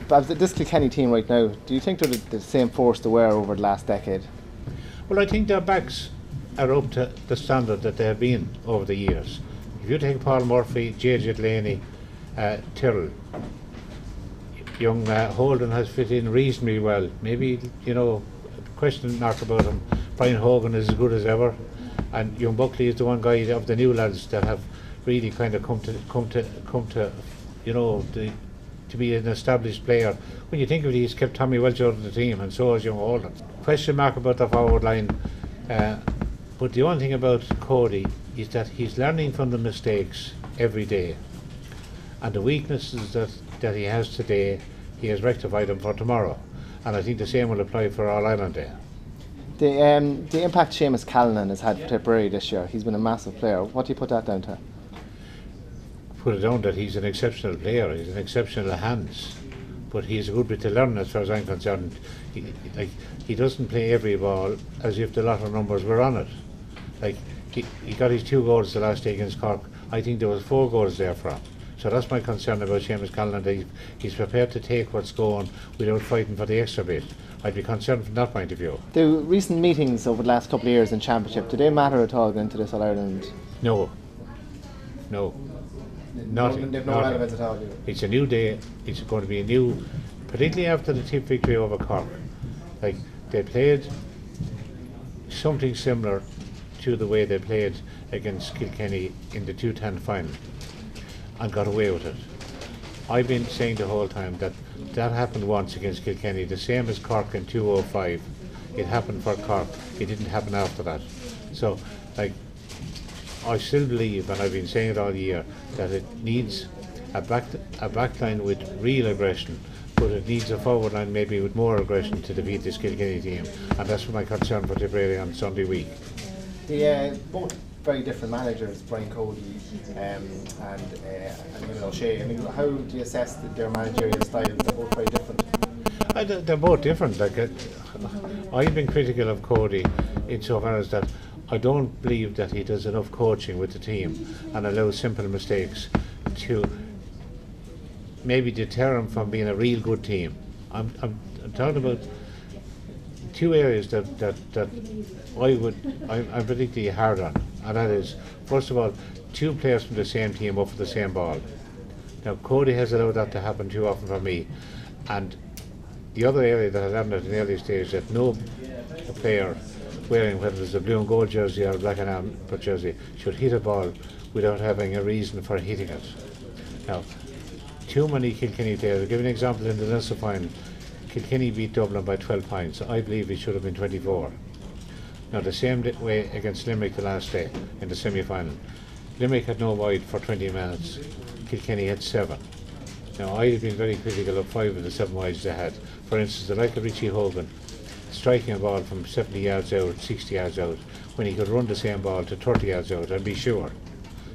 Babs, this Kilkenny team right now, do you think they're the same force they were over the last decade? Well, I think their backs are up to the standard that they have been over the years. If you take Paul Murphy, JJ Delaney, Tyrrell, young Holden has fit in reasonably well. Maybe, question mark about him. Brian Hogan is as good as ever, and young Buckley is the one guy of the new lads that have really kind of come to to be an established player. When you think of it, he's kept Tommy Welch out of the team, and so has young Holden. Question mark about the forward line. But the only thing about Cody is that he's learning from the mistakes every day, and the weaknesses that he has today, he has rectified them for tomorrow. And I think the same will apply for All Ireland Day. The impact Seamus Callanan has had for Tipperary this year, he's been a massive player. What do you put that down to? Put it down that he's an exceptional player, he's an exceptional hands, but he's a good bit to learn as far as I'm concerned. He doesn't play every ball as if the lotto numbers were on it. He got his 2 goals the last day against Cork. I think there was 4 goals there for him. So that's my concern about Seamus Callanan, that he's prepared to take what's going without fighting for the extra bit. I'd be concerned from that point of view. The recent meetings over the last couple of years in Championship, do they matter at all going into this All Ireland? No. Nothing. They've no relevance at all. It's a new day. It's going to be a new, particularly after the Tip victory over Cork. They played something similar to the way they played against Kilkenny in the 210 final and got away with it. I've been saying the whole time that happened once against Kilkenny, the same as Cork in 205. It happened for Cork. It didn't happen after that. So, I still believe, and I've been saying it all year, that it needs a back line with real aggression, but it needs a forward line maybe with more aggression to defeat this Kilkenny team, and that's my concern for Tipperary on Sunday week. Both very different managers, Brian Cody and Eamon O'Shea. I mean, how do you assess their managerial styles? They're both very different. They're both different. I've been critical of Cody insofar as that I don't believe that he does enough coaching with the team and allows simple mistakes to maybe deter him from being a real good team. I'm talking about 2 areas that I'm particularly hard on, and that is, first of all, 2 players from the same team up for the same ball. Now, Cody has allowed that to happen too often for me, and the other area that has happened at an early stage, that no player wearing, whether it's a blue and gold jersey or a black and amber jersey, should hit a ball without having a reason for hitting it. Now, too many Kilkenny players, I'll give you an example in the Leinster final. Kilkenny beat Dublin by 12 points. I believe it should have been 24. Now, the same way against Limerick the last day in the semi-final. Limerick had no wide for 20 minutes. Kilkenny had 7. Now, I have been very critical of 5 of the 7 wides they had. For instance, the like of Richie Hogan striking a ball from 70 yards out, 60 yards out, when he could run the same ball to 30 yards out and be sure.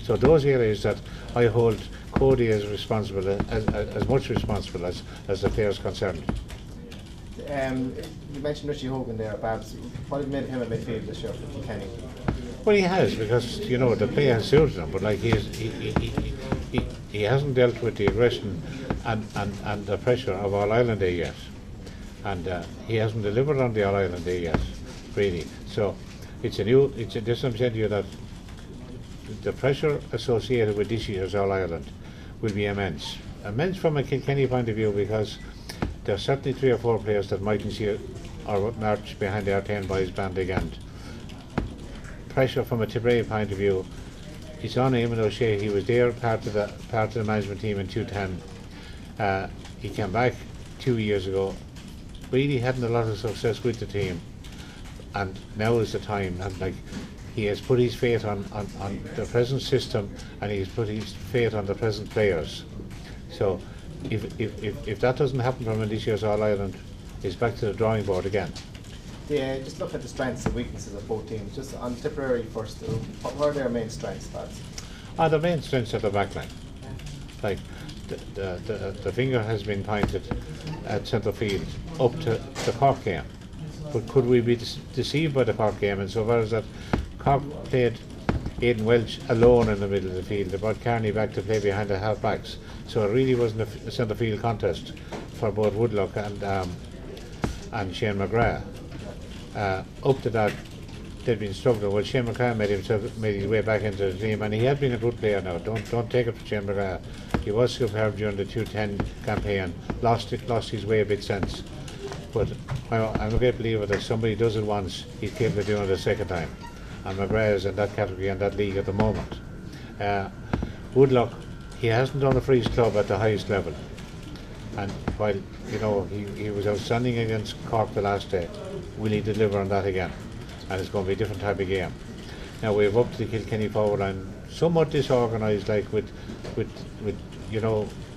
So those areas that I hold Cody as responsible, as much responsible as the players concerned. You mentioned Richie Hogan there, Babs. What have you made of him at midfield this year for Kilkenny? Well, he has, because the play has suited him, but he hasn't dealt with the aggression and the pressure of All Ireland Day yet, and he hasn't delivered on the All Ireland Day yet, really. So this I'm saying to you that the pressure associated with this year's All Ireland will be immense from a Kilkenny point of view, because there are certainly 3 or 4 players that mightn't see or march behind the R10 boys band again. Pressure from a Tipperary point of view, it's on Eamon O'Shea. He was there, part of the management team in 210. He came back 2 years ago, really hadn't a lot of success with the team, and now is the time. And he has put his faith on the present system, and he's put his faith on the present players. So if that doesn't happen from this year's All Ireland, he's back to the drawing board again. Just look at the strengths and weaknesses of both teams. Just on Tipperary first, what are their main strengths, Babs? The main strengths are the back line. The finger has been pointed at centre field up to the Cork game. But could we be deceived by the Cork game insofar as that Cork played Aidan Welch alone in the middle of the field? They brought Carney back to play behind the half backs. So it really wasn't a centre field contest for both Woodlock and Shane McGrath. Up to that, they'd been struggling. Well, Shane McGrath made his way back into the team, and he had been a good player now. Don't take it from Shane McGrath. He was superb during the 210 campaign. Lost his way a bit since. But I'm a great believer that somebody does it once, he's capable of doing it a second time. And McGrath is in that category in that league at the moment. Woodlock, he hasn't done a freeze club at the highest level. And while he was outstanding against Cork the last day, will he deliver on that again? And it's going to be a different type of game. Now we've up to the Kilkenny forward line, somewhat disorganised, like with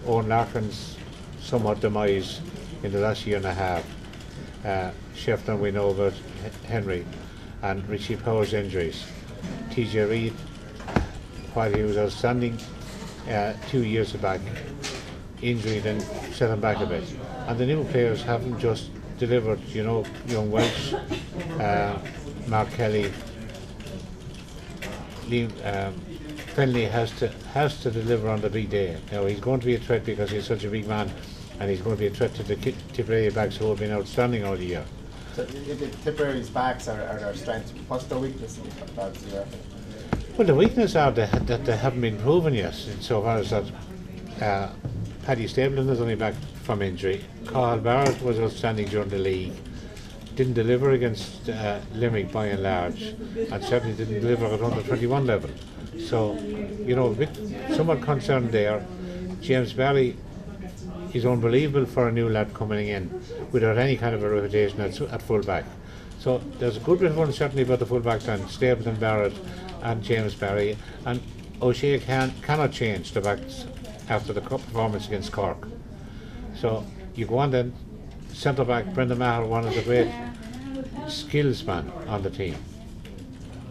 Owen Larkin's somewhat demise in the last year and a half. Shefton, we know about Henry, and Richie Power's injuries. TJ Reid, while he was outstanding 2 years back, injury then set him back a bit. And the new players haven't just delivered, young Welsh, Mark Kelly, Liam Fennelly has to deliver on the big day. Now he's going to be a threat because he's such a big man, and he's going to be a threat to the Tipperary backs who have been outstanding all year. So the Tipperary's backs are their strengths. What's their weakness? Well, the weakness are that they haven't been proven yet, insofar as that Paddy Stapleton is only back from injury. Cathal Barrett was outstanding during the league. Didn't deliver against Limerick by and large, and certainly didn't deliver at under 21 level. So, a bit somewhat concerned there. James Barry is unbelievable for a new lad coming in without any kind of a reputation at full back. So there's a good bit of uncertainty about the full back line, Stapleton, Barrett and James Barry, and O'Shea cannot change the backs after the performance against Cork. So you go on then, centre back Brendan Maher, one of the great skills man on the team.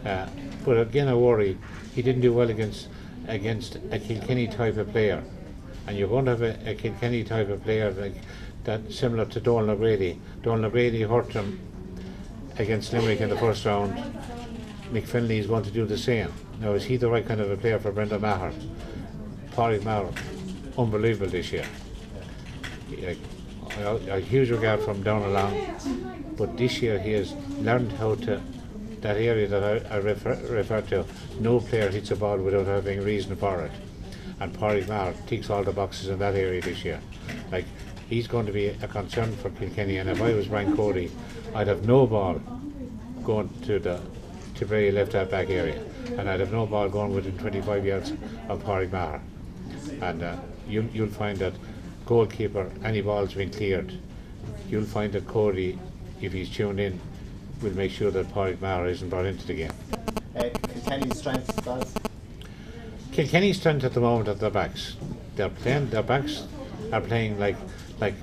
But again, I worry he didn't do well against a Kilkenny type of player, and you're going to have a Kilkenny type of player like that, similar to Donal O'Grady. Donal O'Grady hurt him against Limerick in the first round. Mick Fennelly is going to do the same. Now, is he the right kind of a player for Brendan Maher? Pádraig Maher, unbelievable this year. A huge regard from down along, but this year he has learned how to, that area that I refer to, no player hits a ball without having a reason for it. And Pádraig Maher ticks all the boxes in that area this year. Like, he's going to be a concern for Kilkenny, and if I was Brian Cody, I'd have no ball going to the Tipperary left half back area, and I'd have no ball going within 25 yards of Pádraig Maher. And you'll find that goalkeeper, any ball's been cleared, you'll find that Cody, if he's tuned in, will make sure that Pádraig Maher isn't brought into the game. Kilkenny's strengths, guys? Kilkenny's strength at the moment are their backs. Their backs are playing like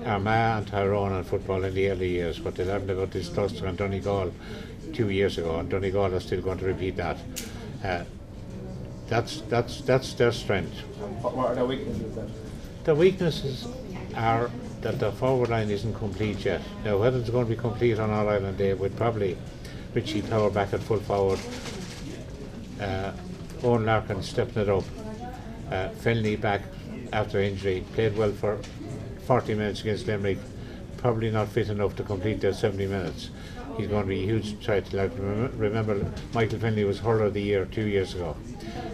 Armagh and Tyrone in football in the early years, but they learned about this cluster in Donegal 2 years ago, and Donegal are still going to repeat that. That's their strength. What are their weaknesses then? The weaknesses are that the forward line isn't complete yet. Now, whether it's going to be complete on All Ireland Day, with probably Richie Power back at full forward, Owen Larkin stepping it up, Fennelly back after injury, played well for 40 minutes against Limerick, probably not fit enough to complete their 70 minutes. He's going to be a huge threat. Like, remember, Michael Fennelly was hurler of the year 2 years ago.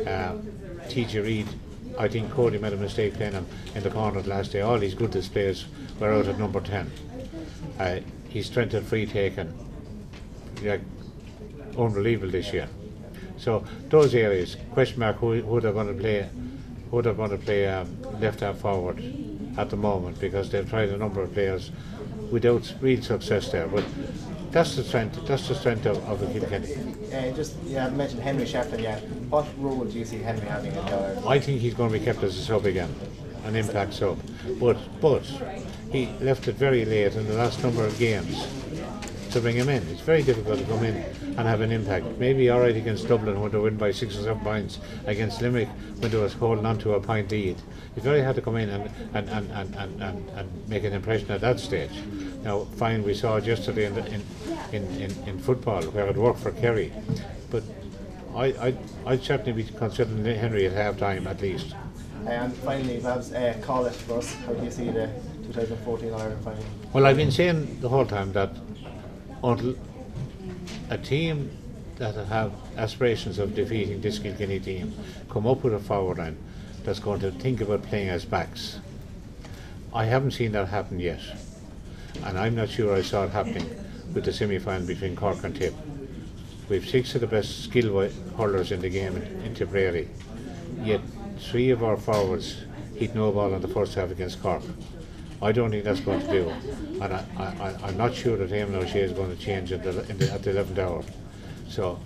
TJ Reid, I think Cody made a mistake playing him in the corner last day. All his good displays were out at number 10. His strength at free taking, unbelievable this year. So those areas, question mark who they're going to play left half forward at the moment, because they've tried a number of players without real success there. But that's the strength of the Kilkenny. You haven't mentioned Henry Shefton yet. What role do you see Henry having in the Ireland? I think he's going to be kept as a sub again, an impact sub. But he left it very late in the last number of games to bring him in. It's very difficult to come in and have an impact. Maybe all right against Dublin when they win by 6 or 7 points, against Limerick when they was holding on to a point lead. It's very hard to come in and make an impression at that stage. Now, fine, we saw it yesterday in football where it worked for Kerry, but I'd certainly be considering Henry at half time at least. And finally, perhaps call it for us. How do you see the 2014 All-Ireland final? Well, I've been saying the whole time that until a team that have aspirations of defeating this Kilkenny team come up with a forward line that's going to think about playing as backs, I haven't seen that happen yet, and I'm not sure I saw it happening with the semi-final between Cork and Tip. We've 6 of the best skill hurlers in the game in Tipperary, yet 3 of our forwards hit no ball in the first half against Cork. I don't think that's going to do, and I'm not sure that Eamon O'Shea is going to change at the 11th hour. So,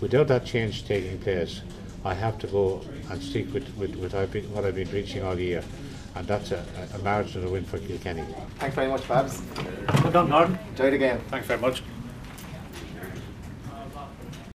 without that change taking place, I have to go and stick with what I've been preaching all year, and that's a marginal win for Kilkenny. Thanks very much, Babs. Well done, Gordon. Enjoy the game. Thanks very much.